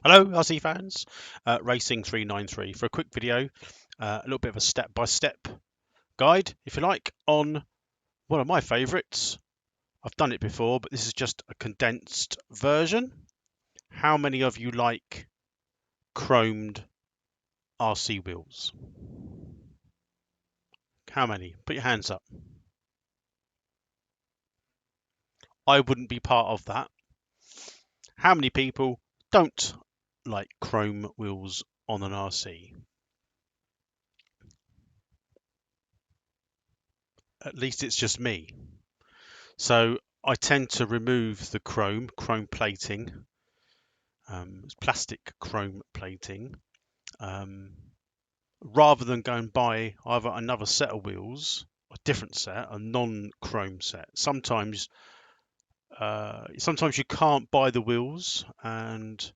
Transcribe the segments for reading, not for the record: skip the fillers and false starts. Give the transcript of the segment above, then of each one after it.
Hello RC fans, Racing 393 for a quick video, a little bit of a step-by-step guide, if you like, on one of my favourites. I've done it before, but this is just a condensed version. How many of you like chromed RC wheels? How many? Put your hands up. I wouldn't be part of that. How many people don't like chrome wheels on an RC? At least it's just me. So I tend to remove the chrome plating, it's plastic chrome plating, rather than go and buy either another set of wheels, a different set, a non-chrome set. Sometimes you can't buy the wheels, and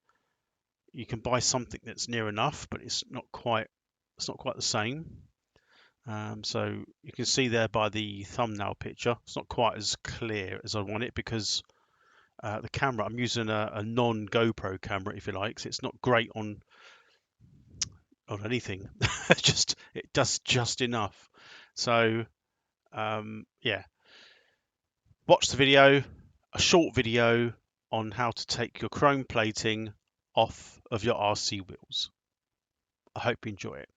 you can buy something that's near enough, but it's not quite the same. So you can see there by the thumbnail picture, it's not quite as clear as I want it because the camera, I'm using a non-GoPro camera, if you like, so it's not great on anything. It does just enough. So yeah, watch the video, a short video on how to take your chrome plating off of your RC wheels. I hope you enjoy it.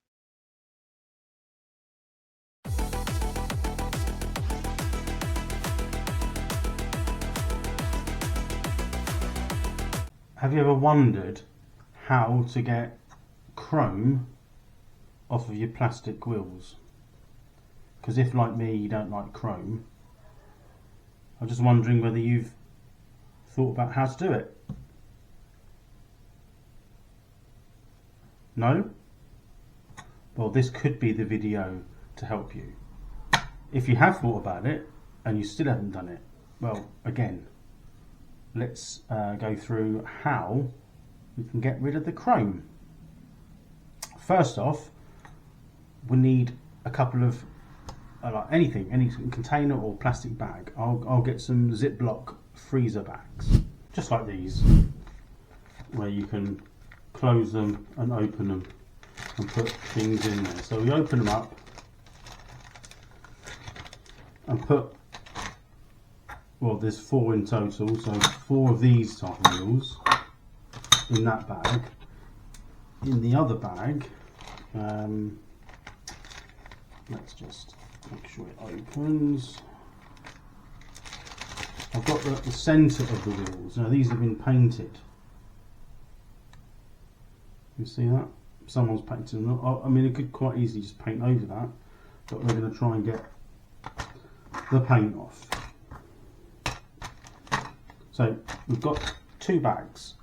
Have you ever wondered how to get chrome off of your plastic wheels? Because if, like me, you don't like chrome, I'm just wondering whether you've thought about how to do it. No? Well, this could be the video to help you. If you have thought about it and you still haven't done it, well, again, let's go through how we can get rid of the chrome. First off, we need a couple of like any container or plastic bag. I'll get some Ziploc freezer bags, just like these, where you can close them and open them and put things in there. So we open them up and put, well, there's 4 in total, so 4 of these type of wheels in that bag. In the other bag, let's just make sure it opens. I've got the centre of the wheels. Now these have been painted. You see that? Someone's painted them. I mean, it could quite easily just paint over that, but we're going to try and get the paint off. So we've got 2 bags.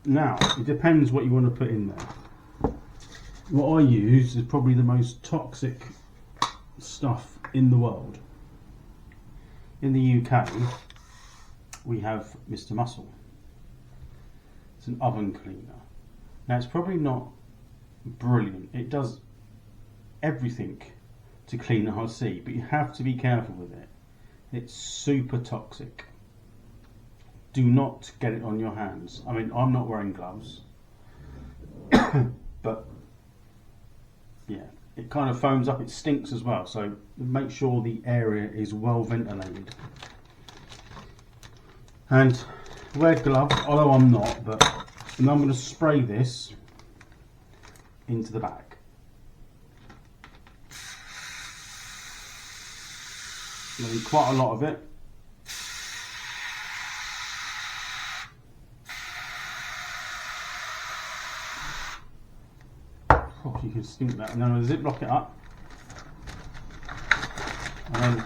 Now it depends what you want to put in there. What I use is probably the most toxic stuff in the world. In the UK we have Mr. Muscle. It's an oven cleaner. Now it's probably not brilliant. It does everything to clean the RC, but you have to be careful with it. It's super toxic. Do not get it on your hands. I mean, I'm not wearing gloves, but yeah, it kind of foams up. It stinks as well, so make sure the area is well ventilated. And wear gloves, although I'm not, and I'm going to spray this into the bag. There'll be quite a lot of it. Oh, you can stink that. And then I'll ziplock it up. And then,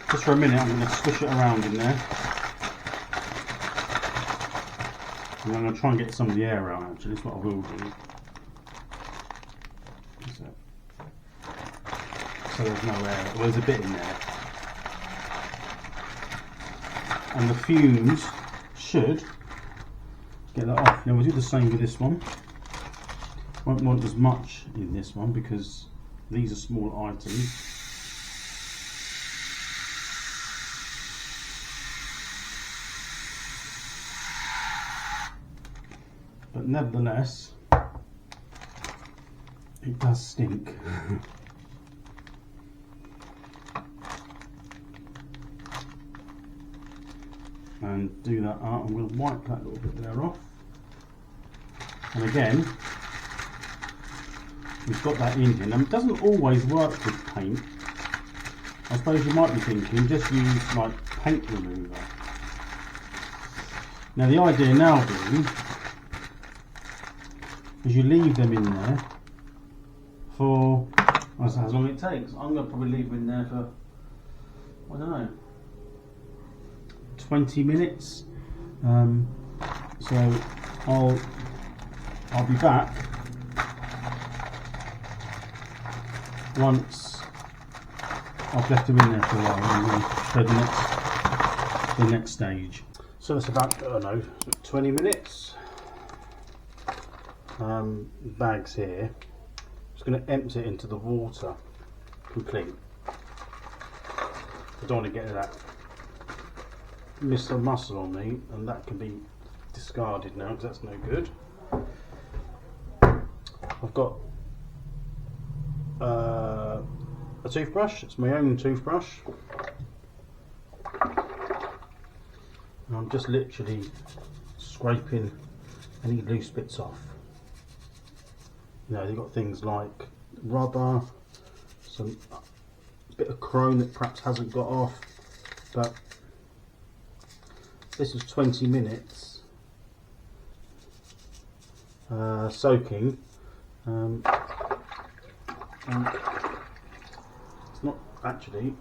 just for a minute, I'm going to swish it around in there. And I'm going to try and get some of the air out, actually. That's what I will do. So there's no air. Well, there's a bit in there. And the fumes should get that off. Now we'll do the same with this one. Won't want as much in this one because these are small items. but nevertheless it does stink. And do that out, and we'll wipe that little bit there off. And again, we've got that in here. Now it doesn't always work with paint. I suppose you might be thinking just use like paint remover. Now the idea now being is you leave them in there for as long as it takes. I'm going to probably leave them in there for, I don't know, 20 minutes. So I'll be back once I've left them in there for a while, and we'll go the next stage. So that's about, I don't know, 20 minutes. Bags here. Just going to empty it into the water complete. I don't want to get that Mr. Muscle on me, and that can be discarded now because that's no good. I've got a toothbrush. It's my own toothbrush, and I'm just literally scraping any loose bits off. You know, they've got things like rubber, some bit of chrome that perhaps hasn't got off, but this is 20 minutes soaking, and it's not actually,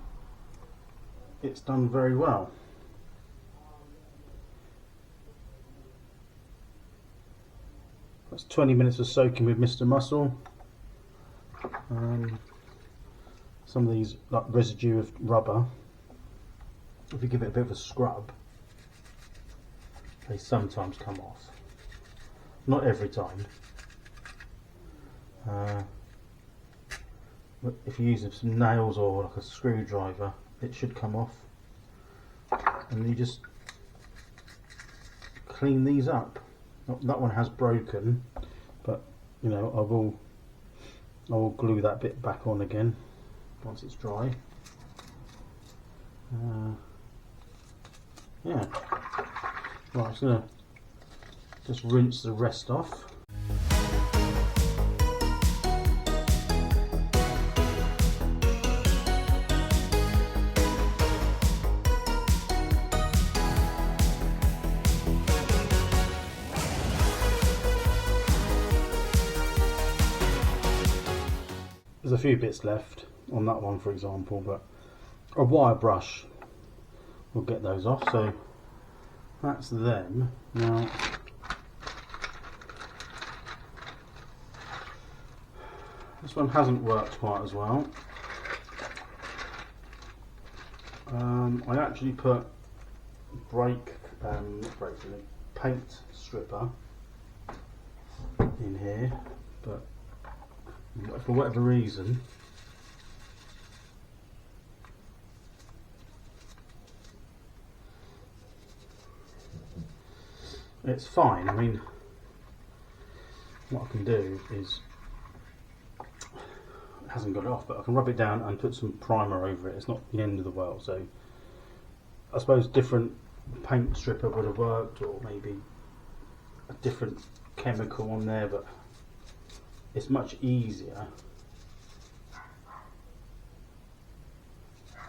it's done very well. That's 20 minutes of soaking with Mr. Muscle. Some of these, like residue of rubber, if you give it a bit of a scrub, they sometimes come off. Not every time. But if you use some nails or like a screwdriver, it should come off. And you just clean these up. That one has broken, but you know, I will glue that bit back on again once it's dry. Yeah. Right, I'm just gonna rinse the rest off. There's a few bits left on that one, for example, but a wire brush will get those off. So that's them. Now this one hasn't worked quite as well. I actually put paint stripper in here, but for whatever reason it's fine. I mean, what I can do is, it hasn't got it off, but I can rub it down and put some primer over it. It's not the end of the world. So I suppose different paint stripper would have worked, or maybe a different chemical on there, but it's much easier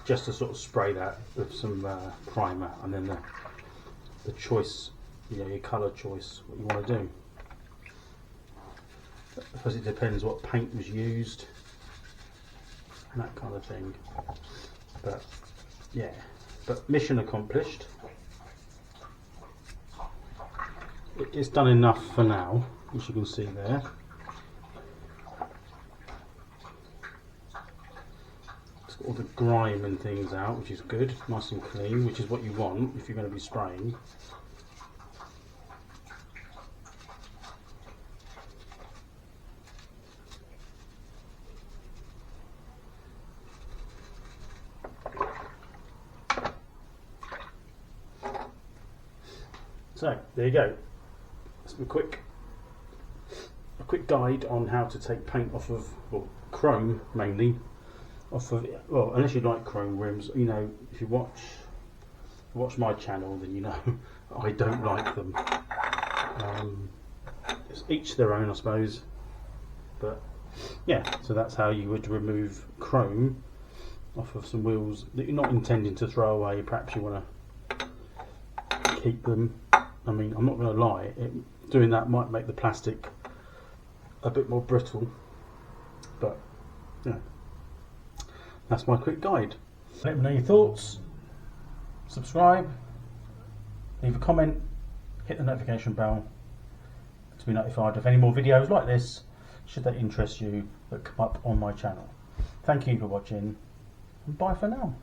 just to sort of spray that with some primer, and then the choice, you know, your colour choice, what you want to do. I suppose it depends what paint was used and that kind of thing. But yeah, but mission accomplished. It's done enough for now, as you can see there. All the grime and things out, which is good, nice and clean, which is what you want if you're going to be spraying. So there you go. That's a quick a quick guide on how to take paint off of, well, chrome mainly, off of, well, unless you like chrome rims, you know, if you watch my channel, then you know I don't like them. It's each their own, I suppose, but yeah, so that's how you would remove chrome off of some wheels that you're not intending to throw away. Perhaps you want to keep them. I mean, I'm not going to lie, doing that might make the plastic a bit more brittle, but yeah, that's my quick guide. Let me know your thoughts, subscribe, leave a comment, hit the notification bell to be notified of any more videos like this, should they interest you, that come up on my channel. Thank you for watching, and bye for now.